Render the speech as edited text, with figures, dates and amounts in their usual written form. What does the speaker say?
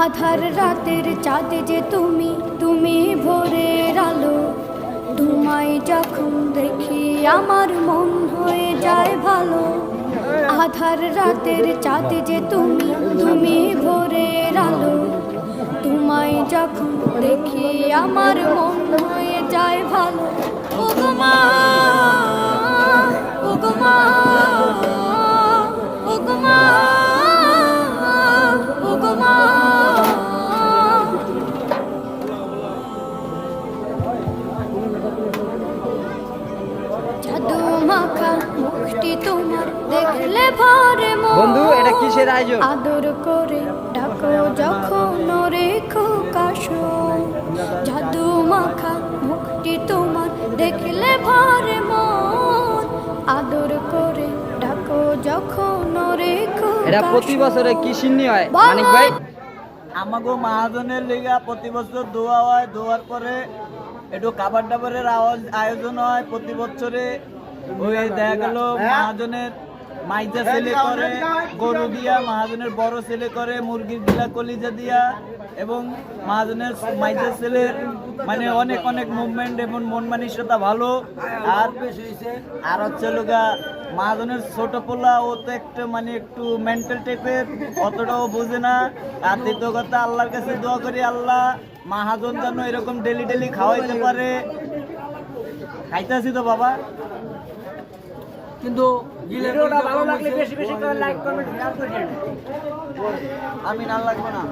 আধার রাতের চাঁদ যে তুমি তুমি ভোরের আলো, তোমায় যখন দেখি আমার মন হয়ে যায় ভালো। আধার রাতের চাঁদ যে তুমি তুমি ভোরের আলো, তোমায় যখন দেখি আমার মন হয়ে যায় ভালো। ও গো মা, ও গো মা, ও গো মা, ও গো মা। জাদু মাখা মুখটি তোমার দেখলে ভরে মন। বন্ধু, এটা কিসের আয়োজন? আদর করে ডাকো যখন রেখো কাশো। জাদু মাখা মুখটি তোমার দেখলে ভরে মন, আদর করে ডাকো যখন রেখো। এটা প্রতি বছরে কি সিন্নি হয় মানিক ভাই? আমাগো মহাজনের লিগা প্রতি বছর দোয়া হয়, দোয়ার পরে একটু খাবার দাবারের আয়োজন হয় প্রতি বছরে। ওই দেখা গেল মহাজনের মাইজা ছেলে করে গরু দিয়া, মহাজনের বড় ছেলে করে মুরগির গিলা কলিজা দিয়া, এবং মহাজনের মাইজা ছেলের মানে অনেক অনেক মুভমেন্ট এবং মন মানসিকতা ভালো। আর হচ্ছে লোকা মহাজনের ছোট পোলা, ও তো একটা মানে একটু মেন্টাল টাইপের, অতটাও বোঝে না। আর দ্বিতীয় কথা, আল্লাহর কাছে দোয়া করি আল্লাহ মহাজন যেন এরকম ডেলি ডেলি খাওয়াইতে পারে। খাইতেছি তো বাবা, কিন্তু ভিডিওটা ভালো লাগলে বেশি বেশি করে লাইক কমেন্ট শেয়ার করে দিন। আমি না লাগবে না।